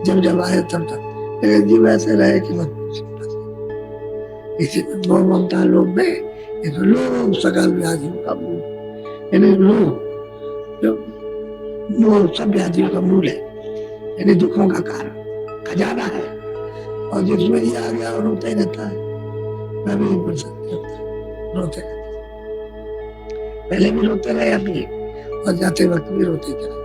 जब जब आए तब तक, लेकिन जीव ऐसे रहे कि बस इसी मोह ममता लोभ में, ये तो लोभ सकल व्याधियों का मूल, यानी लोभ सब व्याधियों का मूल है, यानी दुखों का कारण, खजाना है। और जिसमें ये आ गया और रोते रहता है, मैं भी नहीं पढ़ सकता, रोते रहता, पहले भी रोते रहे, अभी और जाते वक्त भी रोते चले।